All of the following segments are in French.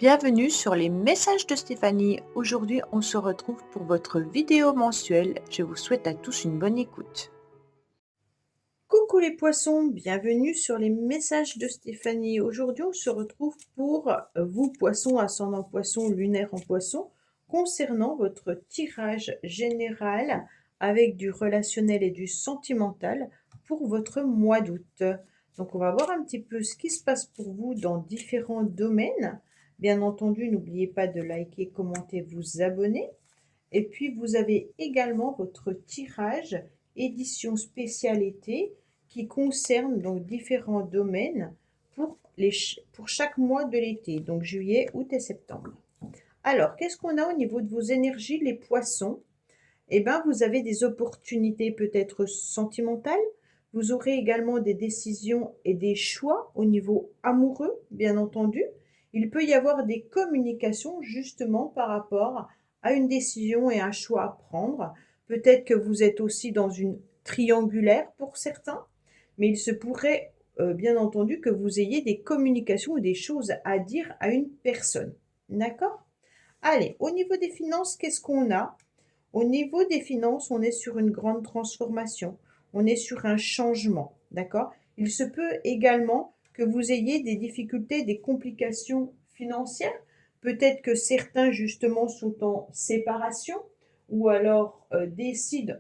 Bienvenue sur les messages de Stéphanie. Aujourd'hui, on se retrouve pour votre vidéo mensuelle. Je vous souhaite à tous une bonne écoute. Coucou les poissons, bienvenue sur les messages de Stéphanie. Aujourd'hui, on se retrouve pour vous poissons, ascendant poisson, lunaire en poisson, concernant votre tirage général avec du relationnel et du sentimental pour votre mois d'août. Donc, on va voir un petit peu ce qui se passe pour vous dans différents domaines. Bien entendu, n'oubliez pas de liker, commenter, vous abonner. Et puis, vous avez également votre tirage édition spéciale été qui concerne donc différents domaines pour chaque mois de l'été, donc juillet, août et septembre. Alors, qu'est-ce qu'on a au niveau de vos énergies, les poissons? Eh bien, vous avez des opportunités peut-être sentimentales. Vous aurez également des décisions et des choix au niveau amoureux, bien entendu. Il peut y avoir des communications justement par rapport à une décision et un choix à prendre. Peut-être que vous êtes aussi dans une triangulaire pour certains, mais il se pourrait bien entendu que vous ayez des communications ou des choses à dire à une personne. D'accord? Allez, au niveau des finances, qu'est-ce qu'on a? Au niveau des finances, on est sur une grande transformation, on est sur un changement, d'accord? Il se peut également que vous ayez des difficultés, des complications financières. Peut-être que certains, justement, sont en séparation ou alors décident,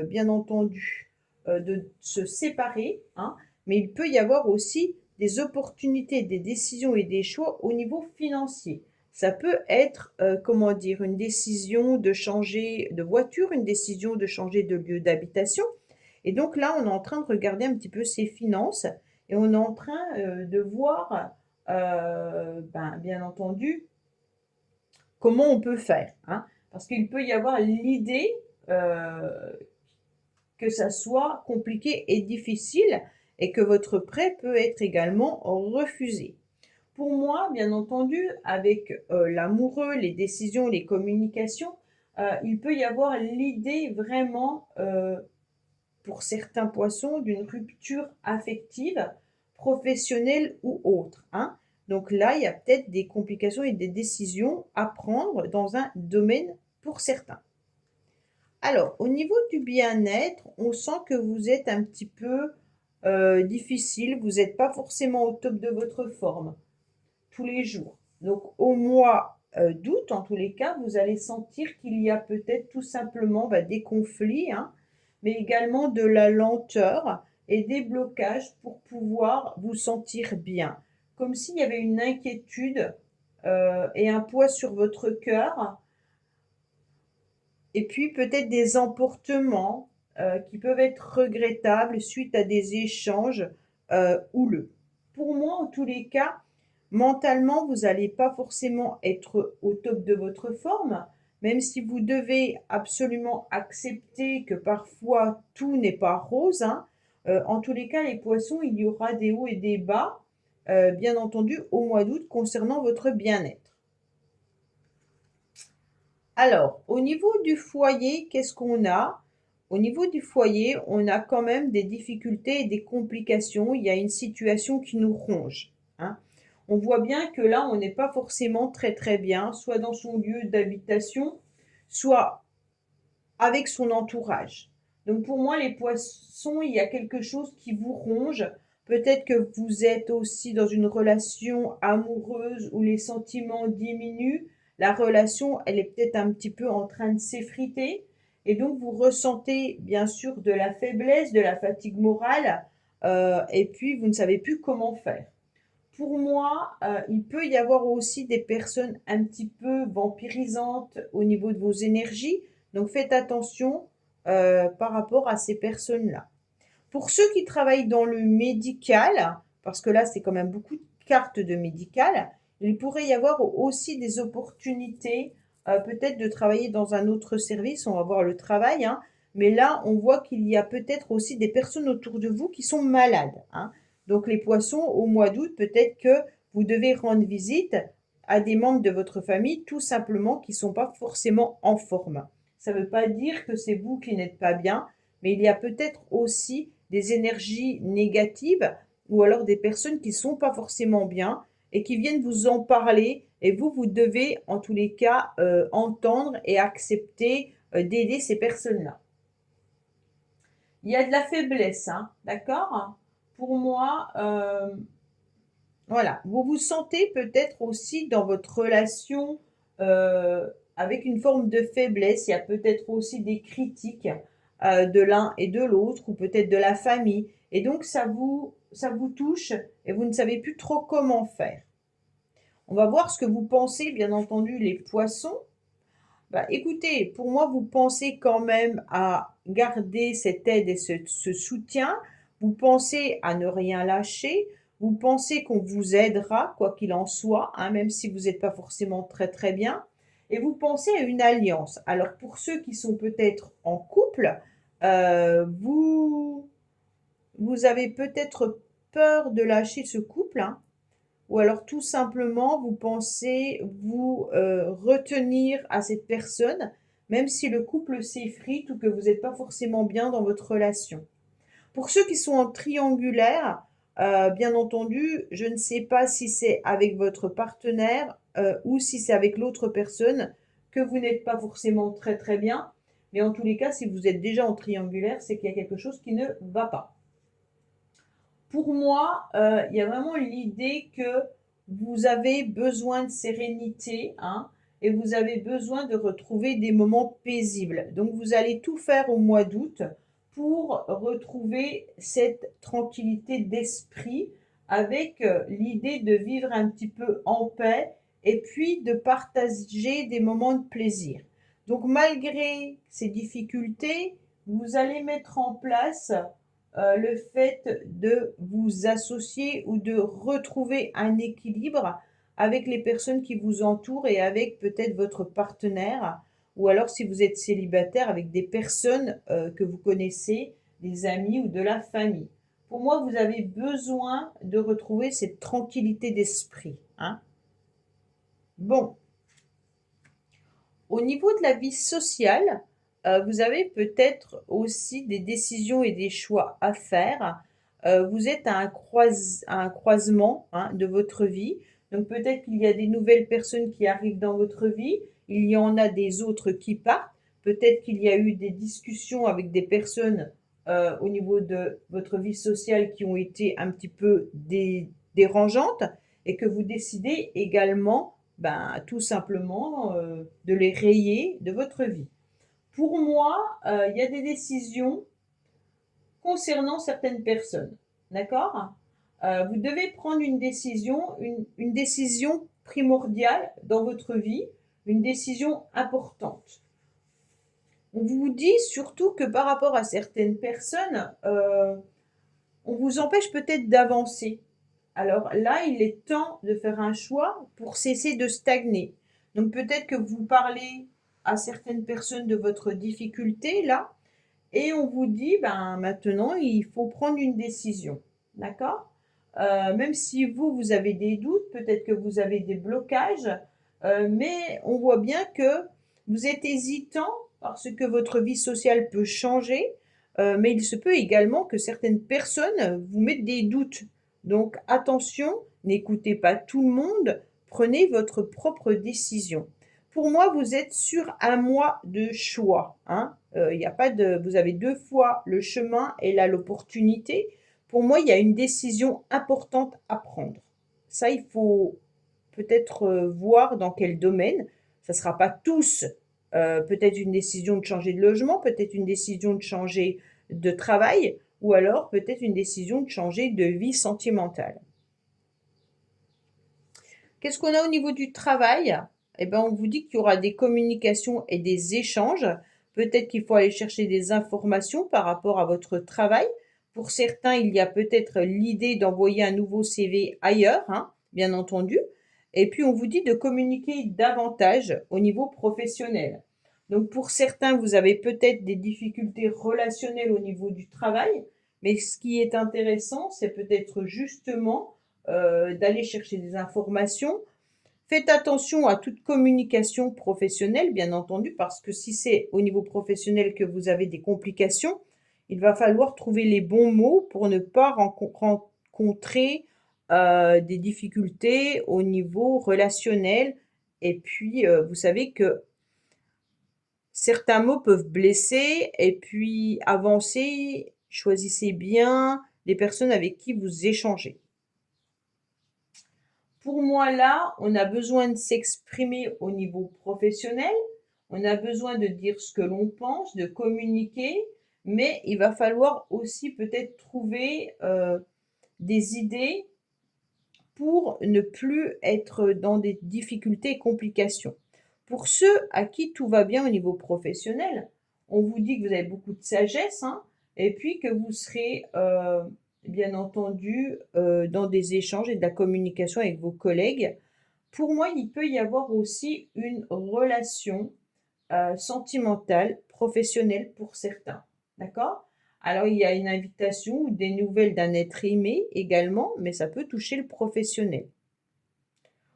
bien entendu, de se séparer, hein, mais il peut y avoir aussi des opportunités, des décisions et des choix au niveau financier. Ça peut être, comment dire, une décision de changer de voiture, une décision de changer de lieu d'habitation. Et donc là, on est en train de regarder un petit peu ses finances et on est en train de voir, bien entendu, comment on peut faire, hein. Parce qu'il peut y avoir l'idée que ça soit compliqué et difficile et que votre prêt peut être également refusé. Pour moi, bien entendu, avec l'amoureux, les décisions, les communications, il peut y avoir l'idée vraiment, pour certains poissons, d'une rupture affective, professionnelle ou autre, hein. Donc là, il y a peut-être des complications et des décisions à prendre dans un domaine pour certains. Alors, au niveau du bien-être, on sent que vous êtes un petit peu difficile, vous n'êtes pas forcément au top de votre forme tous les jours. Donc au mois d'août, en tous les cas, vous allez sentir qu'il y a peut-être tout simplement des conflits, hein, mais également de la lenteur et des blocages pour pouvoir vous sentir bien. Comme s'il y avait une inquiétude et un poids sur votre cœur, et puis peut-être des emportements qui peuvent être regrettables suite à des échanges houleux. Pour moi, en tous les cas, mentalement, vous n'allez pas forcément être au top de votre forme, même si vous devez absolument accepter que parfois tout n'est pas rose, hein. En tous les cas, les poissons, il y aura des hauts et des bas, bien entendu, au mois d'août concernant votre bien-être. Alors, au niveau du foyer, qu'est-ce qu'on a? Au niveau du foyer, on a quand même des difficultés et des complications. Il y a une situation qui nous ronge, hein. On voit bien que là, on n'est pas forcément très très bien, soit dans son lieu d'habitation, soit avec son entourage. Donc pour moi, les poissons, il y a quelque chose qui vous ronge. Peut-être que vous êtes aussi dans une relation amoureuse où les sentiments diminuent. La relation, elle est peut-être un petit peu en train de s'effriter. Et donc vous ressentez bien sûr de la faiblesse, de la fatigue morale, et puis vous ne savez plus comment faire. Pour moi, il peut y avoir aussi des personnes un petit peu vampirisantes au niveau de vos énergies. Donc faites attention par rapport à ces personnes-là. Pour ceux qui travaillent dans le médical, parce que là c'est quand même beaucoup de cartes de médical, il pourrait y avoir aussi des opportunités peut-être de travailler dans un autre service. On va voir le travail, hein, mais là on voit qu'il y a peut-être aussi des personnes autour de vous qui sont malades, hein. Donc les poissons, au mois d'août, peut-être que vous devez rendre visite à des membres de votre famille, tout simplement qui ne sont pas forcément en forme. Ça ne veut pas dire que c'est vous qui n'êtes pas bien, mais il y a peut-être aussi des énergies négatives ou alors des personnes qui ne sont pas forcément bien et qui viennent vous en parler et vous devez en tous les cas entendre et accepter d'aider ces personnes-là. Il y a de la faiblesse, hein, d'accord? Pour moi, voilà, vous vous sentez peut-être aussi dans votre relation avec une forme de faiblesse. Il y a peut-être aussi des critiques de l'un et de l'autre, ou peut-être de la famille. Et donc, ça vous touche et vous ne savez plus trop comment faire. On va voir ce que vous pensez, bien entendu, les poissons. Bah, écoutez, pour moi, vous pensez quand même à garder cette aide et ce soutien. Vous pensez à ne rien lâcher. Vous pensez qu'on vous aidera, quoi qu'il en soit, hein, même si vous n'êtes pas forcément très très bien. Et vous pensez à une alliance. Alors pour ceux qui sont peut-être en couple, vous avez peut-être peur de lâcher ce couple, hein, ou alors tout simplement vous pensez vous retenir à cette personne, même si le couple s'effrite ou que vous n'êtes pas forcément bien dans votre relation. Pour ceux qui sont en triangulaire, bien entendu, je ne sais pas si c'est avec votre partenaire ou si c'est avec l'autre personne que vous n'êtes pas forcément très très bien. Mais en tous les cas, si vous êtes déjà en triangulaire, c'est qu'il y a quelque chose qui ne va pas. Pour moi, il y a vraiment l'idée que vous avez besoin de sérénité, hein, et vous avez besoin de retrouver des moments paisibles. Donc vous allez tout faire au mois d'août pour retrouver cette tranquillité d'esprit avec l'idée de vivre un petit peu en paix et puis de partager des moments de plaisir. Donc malgré ces difficultés, vous allez mettre en place le fait de vous associer ou de retrouver un équilibre avec les personnes qui vous entourent et avec peut-être votre partenaire, ou alors si vous êtes célibataire, avec des personnes que vous connaissez, des amis ou de la famille. Pour moi, vous avez besoin de retrouver cette tranquillité d'esprit, hein. Bon, au niveau de la vie sociale, vous avez peut-être aussi des décisions et des choix à faire. Vous êtes à un croisement, hein, de votre vie. Donc peut-être qu'il y a des nouvelles personnes qui arrivent dans votre vie, il y en a des autres qui partent. Peut-être qu'il y a eu des discussions avec des personnes, au niveau de votre vie sociale qui ont été un petit peu dérangeantes et que vous décidez également ben, tout simplement de les rayer de votre vie. Pour moi, il y a des décisions concernant certaines personnes. D'accord? Vous devez prendre une décision, une décision primordiale dans votre vie, une décision importante. On vous dit surtout que par rapport à certaines personnes, on vous empêche peut-être d'avancer. Alors là, il est temps de faire un choix pour cesser de stagner. Donc peut-être que vous parlez à certaines personnes de votre difficulté là, et on vous dit, ben maintenant, il faut prendre une décision. D'accord? Même si vous avez des doutes, peut-être que vous avez des blocages, mais on voit bien que vous êtes hésitant parce que votre vie sociale peut changer, mais il se peut également que certaines personnes vous mettent des doutes. Donc attention, n'écoutez pas tout le monde, prenez votre propre décision. Pour moi, vous êtes sur un mois de choix, hein. Il y a pas de vous avez 2 fois le chemin et là l'opportunité. Pour moi, il y a une décision importante à prendre. Ça, il faut peut-être, voir dans quel domaine. Ça ne sera pas tous, peut-être une décision de changer de logement, peut-être une décision de changer de travail ou alors peut-être une décision de changer de vie sentimentale. Qu'est-ce qu'on a au niveau du travail? Eh ben, on vous dit qu'il y aura des communications et des échanges. Peut-être qu'il faut aller chercher des informations par rapport à votre travail. Pour certains, il y a peut-être l'idée d'envoyer un nouveau CV ailleurs, hein, bien entendu. Et puis, on vous dit de communiquer davantage au niveau professionnel. Donc, pour certains, vous avez peut-être des difficultés relationnelles au niveau du travail. Mais ce qui est intéressant, c'est peut-être justement d'aller chercher des informations. Faites attention à toute communication professionnelle, bien entendu, parce que si c'est au niveau professionnel que vous avez des complications, il va falloir trouver les bons mots pour ne pas rencontrer des difficultés au niveau relationnel. Et puis, vous savez que certains mots peuvent blesser et puis avancez, choisissez bien les personnes avec qui vous échangez. Pour moi, là, on a besoin de s'exprimer au niveau professionnel, on a besoin de dire ce que l'on pense, de communiquer, mais il va falloir aussi peut-être trouver des idées pour ne plus être dans des difficultés et complications. Pour ceux à qui tout va bien au niveau professionnel, on vous dit que vous avez beaucoup de sagesse, hein, et puis que vous serez bien entendu dans des échanges et de la communication avec vos collègues. Pour moi, il peut y avoir aussi une relation sentimentale, professionnelle pour certains. D'accord? Alors, il y a une invitation ou des nouvelles d'un être aimé également, mais ça peut toucher le professionnel.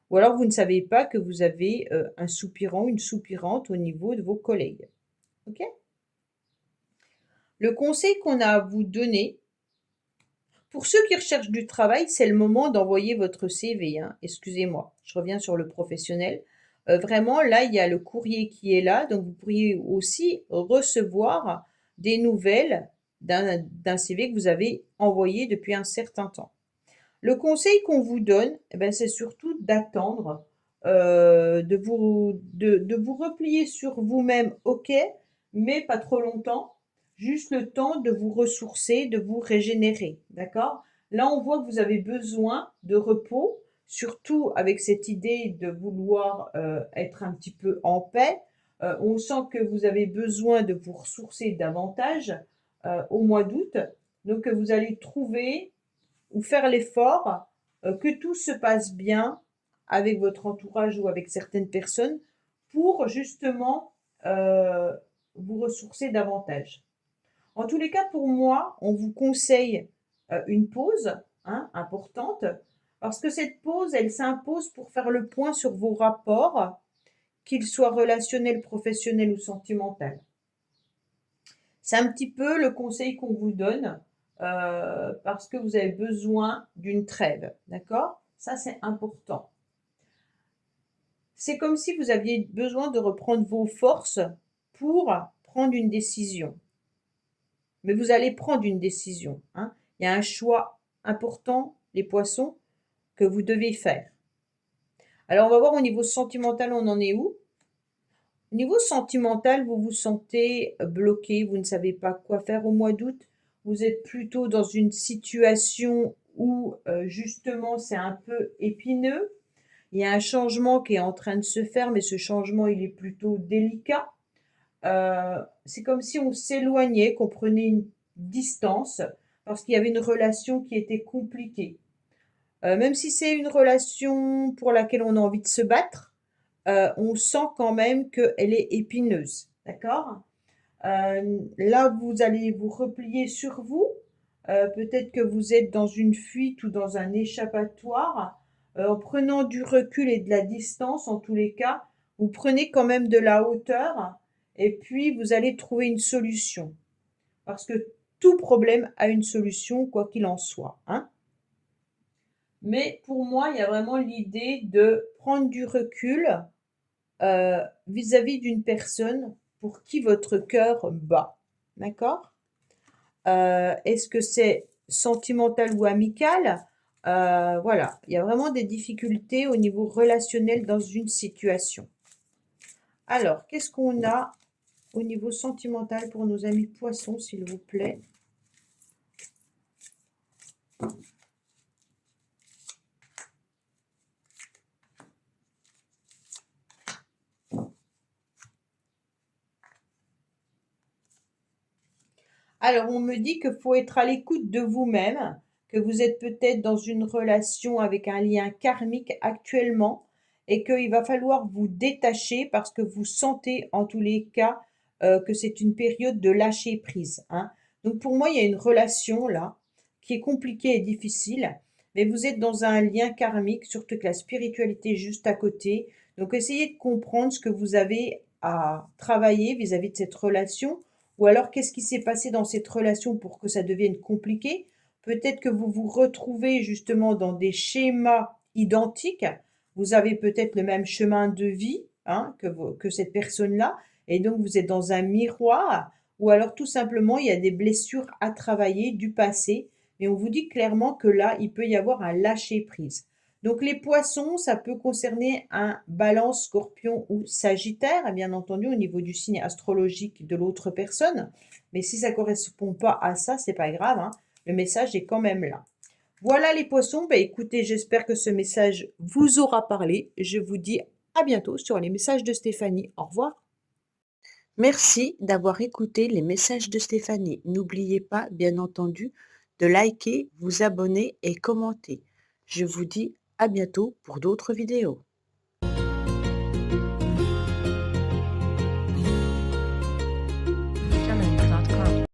Ou alors, vous ne savez pas que vous avez un soupirant, une soupirante au niveau de vos collègues. OK? Le conseil qu'on a à vous donner, pour ceux qui recherchent du travail, c'est le moment d'envoyer votre CV, hein. Excusez-moi, je reviens sur le professionnel. Vraiment, là, il y a le courrier qui est là, donc vous pourriez aussi recevoir des nouvelles d'un CV que vous avez envoyé depuis un certain temps. Le conseil qu'on vous donne, eh ben, c'est surtout d'attendre, de vous replier sur vous-même, OK, mais pas trop longtemps. Juste le temps de vous ressourcer, de vous régénérer, d'accord? Là, on voit que vous avez besoin de repos, surtout avec cette idée de vouloir être un petit peu en paix. On sent que vous avez besoin de vous ressourcer davantage au mois d'août. Donc, vous allez trouver ou faire l'effort que tout se passe bien avec votre entourage ou avec certaines personnes pour justement vous ressourcer davantage. En tous les cas, pour moi, on vous conseille une pause, hein, importante, parce que cette pause, elle s'impose pour faire le point sur vos rapports, qu'ils soient relationnels, professionnels ou sentimentaux. C'est un petit peu le conseil qu'on vous donne parce que vous avez besoin d'une trêve, d'accord? Ça, c'est important. C'est comme si vous aviez besoin de reprendre vos forces pour prendre une décision. Mais vous allez prendre une décision, hein. Il y a un choix important, les poissons, que vous devez faire. Alors, on va voir au niveau sentimental, on en est où? Au niveau sentimental, vous vous sentez bloqué, vous ne savez pas quoi faire au mois d'août. Vous êtes plutôt dans une situation où justement c'est un peu épineux. Il y a un changement qui est en train de se faire, mais ce changement il est plutôt délicat. C'est comme si on s'éloignait, qu'on prenait une distance parce qu'il y avait une relation qui était compliquée. Même si c'est une relation pour laquelle on a envie de se battre, on sent quand même qu'elle est épineuse, d'accord? Là, vous allez vous replier sur vous. Peut-être que vous êtes dans une fuite ou dans un échappatoire. En prenant du recul et de la distance, en tous les cas, vous prenez quand même de la hauteur et puis vous allez trouver une solution. Parce que tout problème a une solution, quoi qu'il en soit, hein. Mais pour moi, il y a vraiment l'idée de prendre du recul vis-à-vis d'une personne pour qui votre cœur bat. D'accord? Est-ce que c'est sentimental ou amical? Voilà, il y a vraiment des difficultés au niveau relationnel dans une situation. Alors, qu'est-ce qu'on a au niveau sentimental pour nos amis poissons, s'il vous plaît? Alors, on me dit qu'il faut être à l'écoute de vous-même, que vous êtes peut-être dans une relation avec un lien karmique actuellement et qu'il va falloir vous détacher parce que vous sentez en tous les cas que c'est une période de lâcher prise, hein. Donc pour moi, il y a une relation là qui est compliquée et difficile, mais vous êtes dans un lien karmique, surtout que la spiritualité est juste à côté. Donc essayez de comprendre ce que vous avez à travailler vis-à-vis de cette relation ou alors, qu'est-ce qui s'est passé dans cette relation pour que ça devienne compliqué? Peut-être que vous vous retrouvez justement dans des schémas identiques. Vous avez peut-être le même chemin de vie, hein, que cette personne-là et donc vous êtes dans un miroir ou alors tout simplement il y a des blessures à travailler du passé, mais on vous dit clairement que là, il peut y avoir un lâcher prise. Donc les poissons, ça peut concerner un Balance, Scorpion ou Sagittaire, bien entendu au niveau du signe astrologique de l'autre personne. Mais si ça ne correspond pas à ça, c'est pas grave, hein, le message est quand même là. Voilà les poissons, bah écoutez, j'espère que ce message vous aura parlé. Je vous dis à bientôt sur les messages de Stéphanie. Au revoir. Merci d'avoir écouté les messages de Stéphanie. N'oubliez pas, bien entendu, de liker, vous abonner et commenter. Je vous dis à bientôt pour d'autres vidéos.